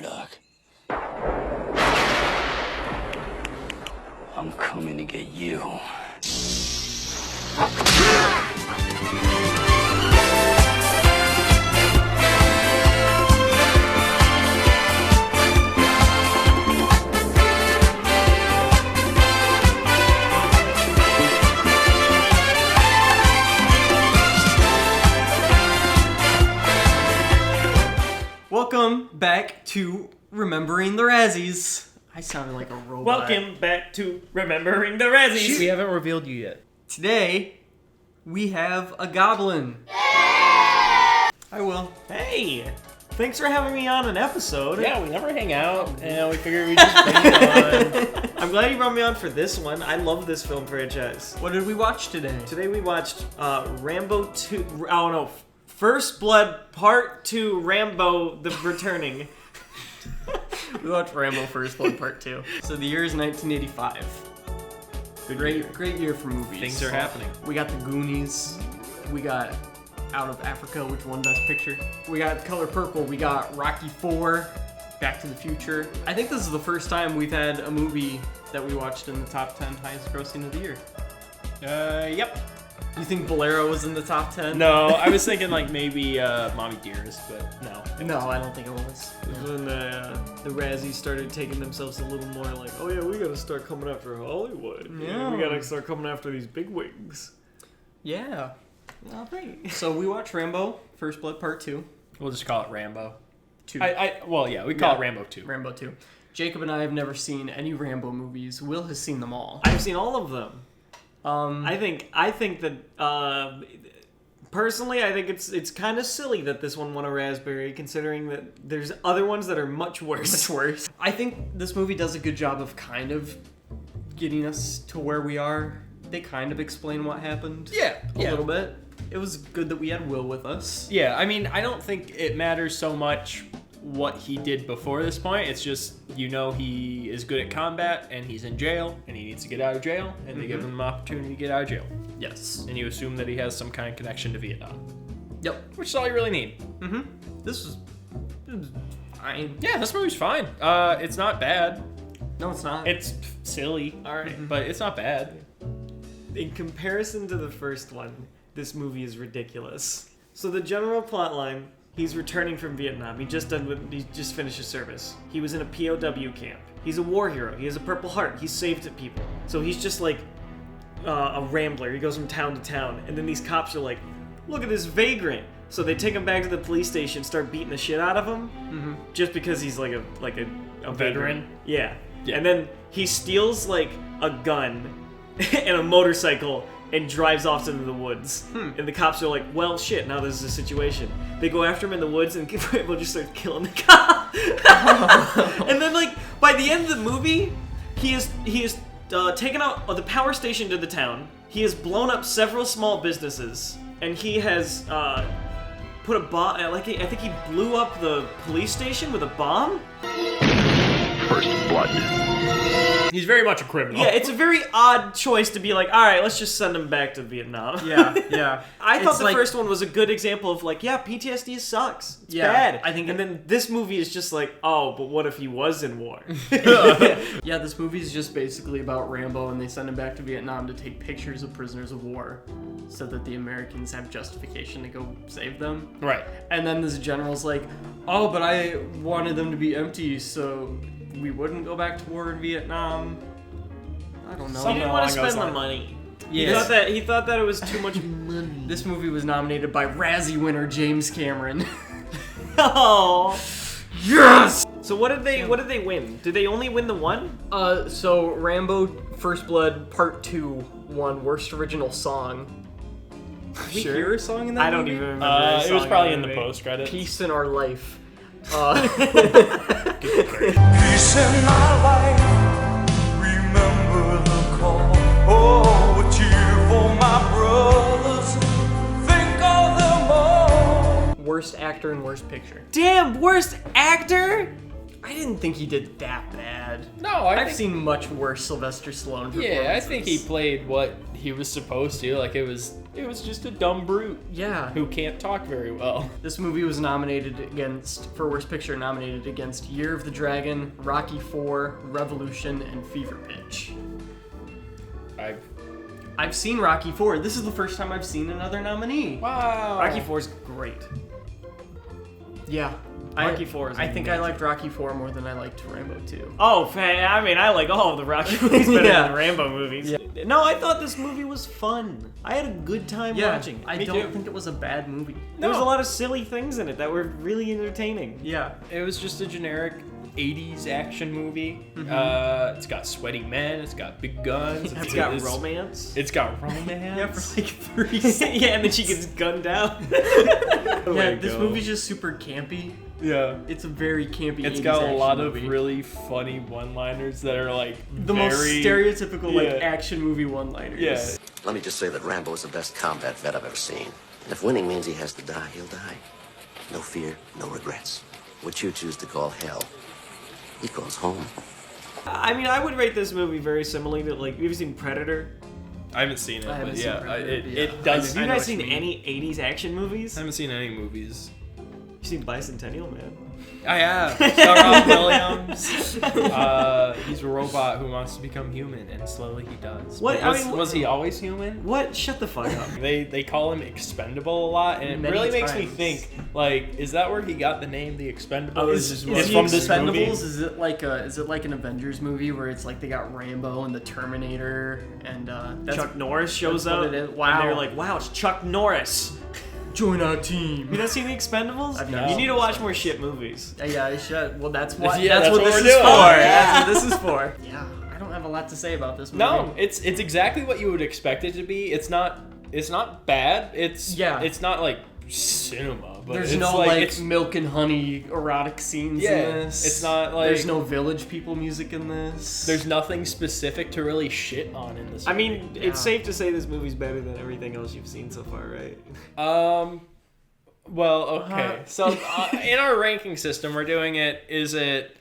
luck. I'm coming to get you. Welcome back to Remembering the Razzies. I sounded like a robot. Welcome back to Remembering the Razzies. We haven't revealed you yet. Today, we have a goblin. I will. Hey, thanks for having me on an episode. Yeah, we never hang out, and we figured we'd just bring you on. I'm glad you brought me on for this one. I love this film franchise. What did we watch today? Today we watched Rambo 2, oh no, First Blood Part 2, Rambo the Returning. We watched Rambo First Blood Part 2. So the year is 1985. Great year for movies. Things are happening. We got The Goonies. We got Out of Africa, which won Best Picture. We got Color Purple. We got Rocky IV. Back to the Future. I think this is the first time we've had a movie that we watched in the top 10 highest grossing of the year. Yep. You think Bolero was in the top 10? No, I was thinking like maybe Mommy Dearest, but no. No, I don't think it was. It was when the Razzies started taking themselves a little more like, oh yeah, we gotta start coming after Hollywood. Yeah. We gotta start coming after these big wigs. Yeah. All right. So we watched Rambo First Blood Part 2. We'll just call it Rambo. 2. We call it Rambo 2. Rambo 2. Jacob and I have never seen any Rambo movies. Will has seen them all. I've seen all of them. I think that personally, I think it's kind of silly that this one won a raspberry, considering that there's other ones that are much worse. Much worse. I think this movie does a good job of kind of getting us to where we are. They kind of explain what happened. Yeah. A little bit. It was good that we had Will with us. Yeah, I mean, I don't think it matters so much what he did before this point. It's just, he is good at combat, and he's in jail, and he needs to get out of jail, and they give him an opportunity to get out of jail. Yes. And you assume that he has some kind of connection to Vietnam. Yep. Which is all you really need. Mm-hmm. This was fine. Yeah, this movie's fine. It's not bad. No, it's not. It's silly, Alright. but it's not bad. In comparison to the first one, this movie is ridiculous. So the general plot line, he's returning from Vietnam. He just finished his service. He was in a POW camp. He's a war hero. He has a Purple Heart. He's saved people. So he's just like a rambler. He goes from town to town. And then these cops are like, look at this vagrant. So they take him back to the police station, start beating the shit out of him, just because he's like a veteran. Yeah. And then he steals like a gun and a motorcycle and drives off into the woods. And the cops are like, well, shit, now this is a situation. They go after him in the woods and Rambo just starts killing the cop. And then, like, by the end of the movie, he has taken out the power station to the town. He has blown up several small businesses. And he has put a bomb, I think he blew up the police station with a bomb. First Blood. He's very much a criminal. Yeah, it's a very odd choice to be like, all right, let's just send him back to Vietnam. Yeah. I thought the first one was a good example of like, yeah, PTSD sucks. It's bad. I think and then this movie is just like, oh, but what if he was in war? Yeah, this movie is just basically about Rambo, and they send him back to Vietnam to take pictures of prisoners of war so that the Americans have justification to go save them. Right. And then this general's like, oh, but I wanted them to be empty, so we wouldn't go back to war in Vietnam. I don't know. He didn't want to along spend those the money. Yes. He thought that it was too much money. This movie was nominated by Razzie winner James Cameron. Oh. Yes! So what did they win? Did they only win the one? So Rambo First Blood Part 2 won Worst Original Song. Did we hear a song in that I don't movie? even remember. It was probably in the post credits. Peace in Our Life. Peace in my life. Remember the call. Oh, a cheer for my brothers. Think of them all. Worst Actor and Worst Picture. Damn, worst actor? I I didn't think he did that bad. No, I've think, seen much worse Sylvester Stallone performances. Yeah, I think he played what he was supposed to. Like it was just a dumb brute Yeah. who can't talk very well. This movie was nominated for Worst Picture, nominated against Year of the Dragon, Rocky IV, Revolution, and Fever Pitch. I've seen Rocky IV. This is the first time I've seen another nominee. Wow. Rocky 4 is great. Yeah. Rocky IV is I think I amazing. liked Rocky IV more than I liked Rambo 2. Oh, I mean, I like all of the Rocky movies better Yeah. than the Rambo movies. Yeah. No, I thought this movie was fun. I had a good time watching it. I Me don't too. think it was a bad movie. There was a lot of silly things in it that were really entertaining. Yeah. It was just a generic 80s action movie. It's got sweaty men. It's got big guns. It's got romance. It's got romance. Yeah, for like 30 seconds. Yeah, and then she gets gunned down. Yeah, this movie's just super campy. Yeah. It's a very campy. It's 80s got a action lot movie. of really funny one-liners that are like the most stereotypical like Yeah. action movie one-liners. Yeah. Let me just say that Rambo is the best combat vet I've ever seen. And if winning means he has to die, he'll die. No fear, no regrets. What you choose to call hell, he calls home. I mean, I would rate this movie very similarly to, like, have you seen Predator? I haven't seen it, I haven't but seen yeah, Predator, it yeah. does. Have you know guys what you seen mean. any 80s action movies? I haven't seen any movies. You seen Bicentennial Man? I have. Rob Williams. He's a robot who wants to become human, and slowly he does. What- But I Was, mean, what- was he always human? What? Shut the fuck up. They call him expendable a lot, and it Many really makes me times. think, like, is that where he got the name the Expendables? Oh, Is It's the from this movie? Expendables? Is it like an Avengers movie where it's like they got Rambo and the Terminator and that's Chuck Norris shows that's what up, it is. and Wow. they're like, wow, it's Chuck Norris. join our team. You not seen The Expendables? I've never You need seen to The watch Expendables. more shit movies. Yeah, I should. Well, that's what. Yeah, that's what this we're is doing. for. Oh, yeah. That's what this is for. Yeah, I don't have a lot to say about this movie. No, it's exactly what you would expect it to be. It's not bad. It's not like cinema, but There's it's no like, like it's, milk and honey erotic scenes Yeah, in this. it's not like- there's no Village People music in this. there's nothing specific to really shit on in this. I movie. mean, it's safe to say this movie's better than everything else you've seen so far, right? Well, okay. So in our ranking system, we're doing it. Is it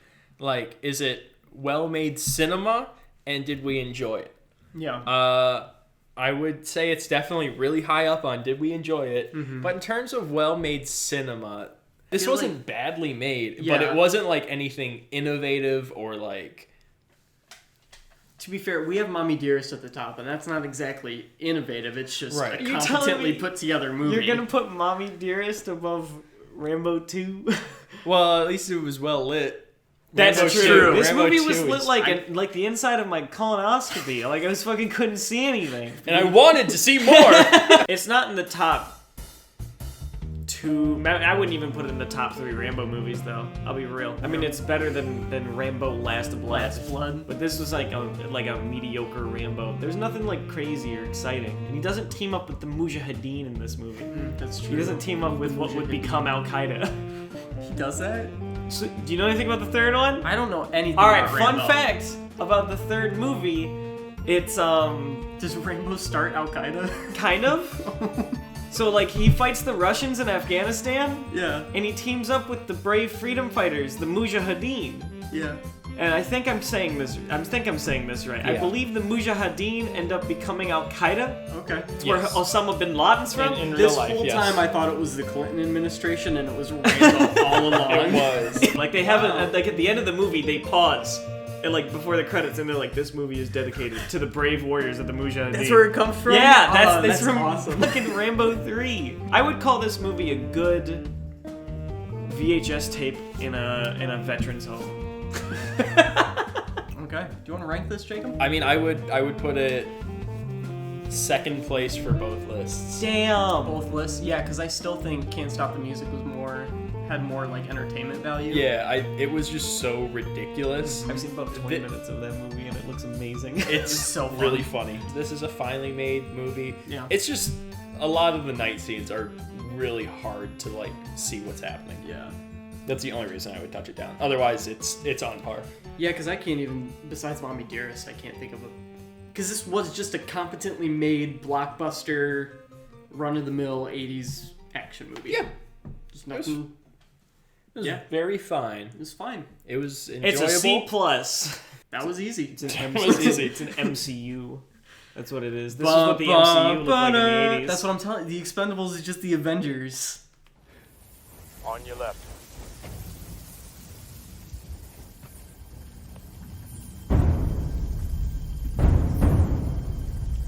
well-made cinema, and did we enjoy it? Yeah. I would say it's definitely really high up on did we enjoy it. Mm-hmm. But in terms of well-made cinema, this feel wasn't like- badly made, but Yeah. it wasn't like anything innovative or like. To be fair, we have Mommy Dearest at the top, and that's not exactly innovative. It's just Right. a You're telling competently me put together movie. You're gonna put Mommy Dearest above Rambo 2? Well, at least it was well lit. That's Rambo true. 2 This Rambo movie 2 was lit is- like the inside of my colonoscopy. Like I was fucking couldn't see anything. and I wanted to see more. It's not in the top 2. I wouldn't even put it in the top 3 Rambo movies, though. I'll be real. I mean, it's better than Rambo Last Blood. Last Blood. But this was like a mediocre Rambo. There's nothing like crazy or exciting, and he doesn't team up with the Mujahideen in this movie. That's true. He doesn't team up with what would become Al Qaeda. He does that? So, do you know anything about the third one? I don't know anything. All right, about fun Rambo. fact about the third movie. It's Does Rambo start Al Qaeda? kind of. So like he fights the Russians in Afghanistan, Yeah. and he teams up with the brave freedom fighters, the Mujahideen. Yeah. And I think I'm saying this. Right. I Yeah. believe the Mujahideen end up becoming Al Qaeda. Okay. It's where Yes. Osama bin Laden's from. In This real life, whole yes. time I thought it was the Clinton administration and it was Rambo all along. It was. Like they have it like at the end of the movie they pause. And like before the credits, and they're like, "This movie is dedicated to the brave warriors of the Mujahideen." That's where it comes from? Yeah, Oh, that's from awesome. fucking Rambo 3. I would call this movie a good VHS tape in a veterans home. Okay. Do you want to rank this, Jacob? I mean, I would put it second place for both lists. Damn. Both lists? Yeah, because I still think Can't Stop the Music had more like entertainment value. Yeah, it was just so ridiculous. I've seen about 20 minutes of that movie and it looks amazing. It's so fun. really funny. This is a finely made movie. Yeah. It's just a lot of the night scenes are really hard to like see what's happening. Yeah. That's the only reason I would touch it down. Otherwise, it's on par. Yeah, because I can't even, besides Mommy Dearest, I can't think of a... Because this was just a competently made, blockbuster, run-of-the-mill 80s action movie. Yeah. Just nothing It was Yeah. very fine. It was fine. It was enjoyable. It's a C plus. That was easy. It's an That was easy. It's an MCU. That's what it is. This is what the MCU looked like in the 80s. That's what I'm telling you. The Expendables is just the Avengers. On your left.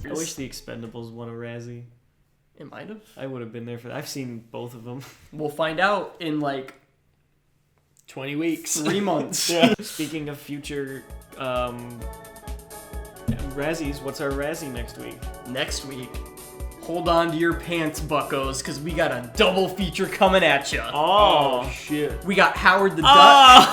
I wish the Expendables won a Razzie. It might have. I would have been there for that. I've seen both of them. We'll find out in like 20 weeks. 3 months. Speaking of future Razzies, what's our Razzie next week? Next week, hold on to your pants, buckos, because we got a double feature coming at ya. Oh, Shit. We got Howard the Duck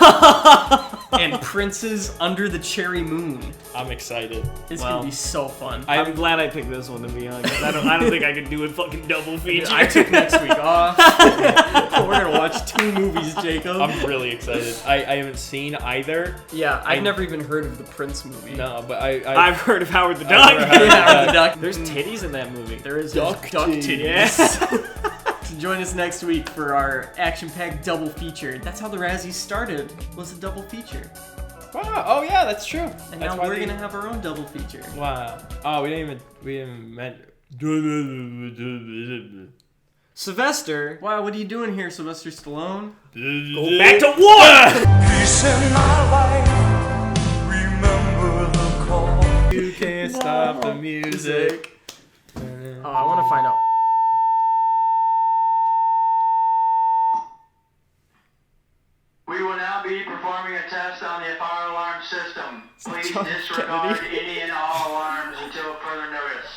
oh! and Prince's Under the Cherry Moon. I'm excited. It's Wow. gonna be so fun. I'm glad I picked this one, to be honest. I don't think I could do a fucking double feature. I took next week off. We're gonna watch 2 movies, Jacob. I'm really excited. I haven't seen either. Yeah, I've never even heard of the Prince movie. No, but I've heard of Howard the I've Duck. never had Howard the Duck. There's titties in that movie. There is Duck duck titties. titties. So join us next week for our action-packed double feature. That's how the Razzies started, was a double feature. Wow. Oh yeah, that's true. And That's now why we're they- gonna have our own double feature. Wow. Oh, we didn't meant. Sylvester, Wow, what are you doing here, Sylvester Stallone? go back to war! Peace in my life. Remember the call. You can't stop the music. Oh, I want to find out. We will now be performing a test on the fire alarm system. Please John disregard Kennedy. any and all alarms until further notice.